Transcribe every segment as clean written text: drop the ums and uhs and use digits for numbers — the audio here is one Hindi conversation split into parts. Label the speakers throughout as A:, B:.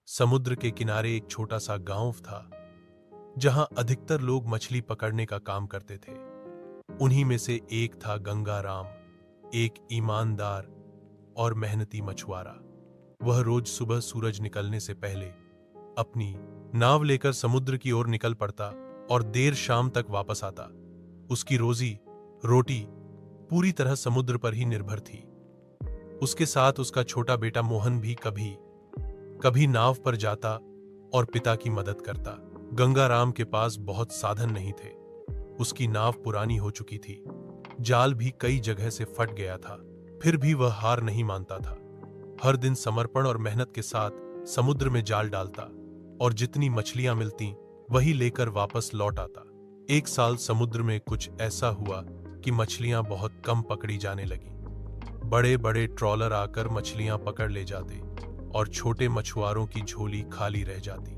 A: समुद्र के किनारे एक छोटा सा गांव था जहां अधिकतर लोग मछली पकड़ने का काम करते थे। उन्हीं में से एक था गंगाराम, एक ईमानदार और मेहनती मछुआरा। वह रोज सुबह सूरज निकलने से पहले अपनी नाव लेकर समुद्र की ओर निकल पड़ता और देर शाम तक वापस आता। उसकी रोजी रोटी पूरी तरह समुद्र पर ही निर्भर थी। उसके साथ उसका छोटा बेटा मोहन भी कभी कभी नाव पर जाता और पिता की मदद करता। गंगाराम के पास बहुत साधन नहीं थे। उसकी नाव पुरानी हो चुकी थी, जाल भी कई जगह से फट गया था। फिर भी वह हार नहीं मानता था। हर दिन समर्पण और मेहनत के साथ समुद्र में जाल डालता और जितनी मछलियां मिलती वही लेकर वापस लौट आता। एक साल समुद्र में कुछ ऐसा हुआ कि मछलियां बहुत कम पकड़ी जाने लगी। बड़े बड़े ट्रॉलर आकर मछलियां पकड़ ले जाते और छोटे मछुआरों की झोली खाली रह जाती।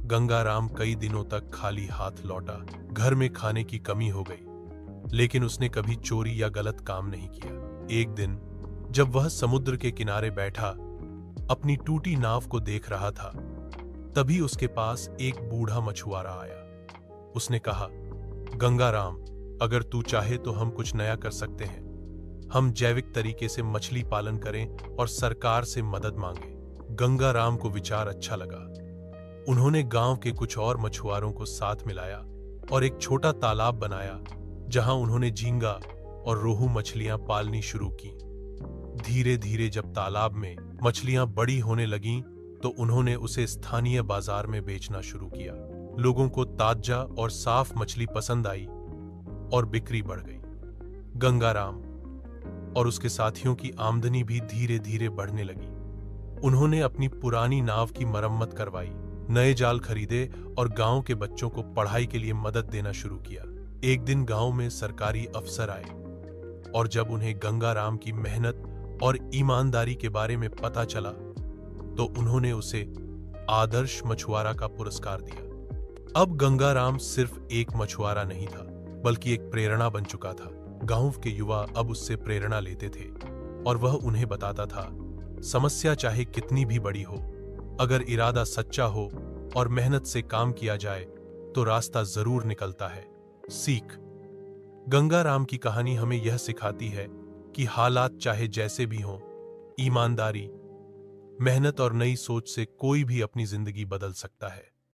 A: गंगाराम कई दिनों तक खाली हाथ लौटा। घर में खाने की कमी हो गई, लेकिन उसने कभी चोरी या गलत काम नहीं किया। एक दिन जब वह समुद्र के किनारे बैठा अपनी टूटी नाव को देख रहा था, तभी उसके पास एक बूढ़ा मछुआरा आया। उसने कहा, गंगाराम, अगर तू चाहे तो हम कुछ नया कर सकते हैं। हम जैविक तरीके से मछली पालन करें और सरकार से मदद मांगे। गंगाराम को विचार अच्छा लगा। उन्होंने गांव के कुछ और मछुआरों को साथ मिलाया और एक छोटा तालाब बनाया जहां उन्होंने झींगा और रोहू मछलियां पालनी शुरू की। धीरे धीरे जब तालाब में मछलियां बड़ी होने लगीं, तो उन्होंने उसे स्थानीय बाजार में बेचना शुरू किया। लोगों को ताजा और साफ मछली पसंद आई और बिक्री बढ़ गई। गंगाराम और उसके साथियों की आमदनी भी धीरे धीरे बढ़ने लगी। उन्होंने अपनी पुरानी नाव की मरम्मत करवाई, नए जाल खरीदे और गांव के बच्चों को पढ़ाई के लिए मदद देना शुरू किया। एक दिन गांव में सरकारी अफसर आए और जब उन्हें गंगाराम की मेहनत और ईमानदारी के बारे में पता चला, तो उन्होंने उसे आदर्श मछुआरा का पुरस्कार दिया। अब गंगाराम सिर्फ एक मछुआरा नहीं था, बल्कि एक प्रेरणा बन चुका था। गांव के युवा अब उससे प्रेरणा लेते थे और वह उन्हें बताता था, समस्या चाहे कितनी भी बड़ी हो, अगर इरादा सच्चा हो और मेहनत से काम किया जाए तो रास्ता जरूर निकलता है। सीख: गंगाराम की कहानी हमें यह सिखाती है कि हालात चाहे जैसे भी हों, ईमानदारी, मेहनत और नई सोच से कोई भी अपनी जिंदगी बदल सकता है।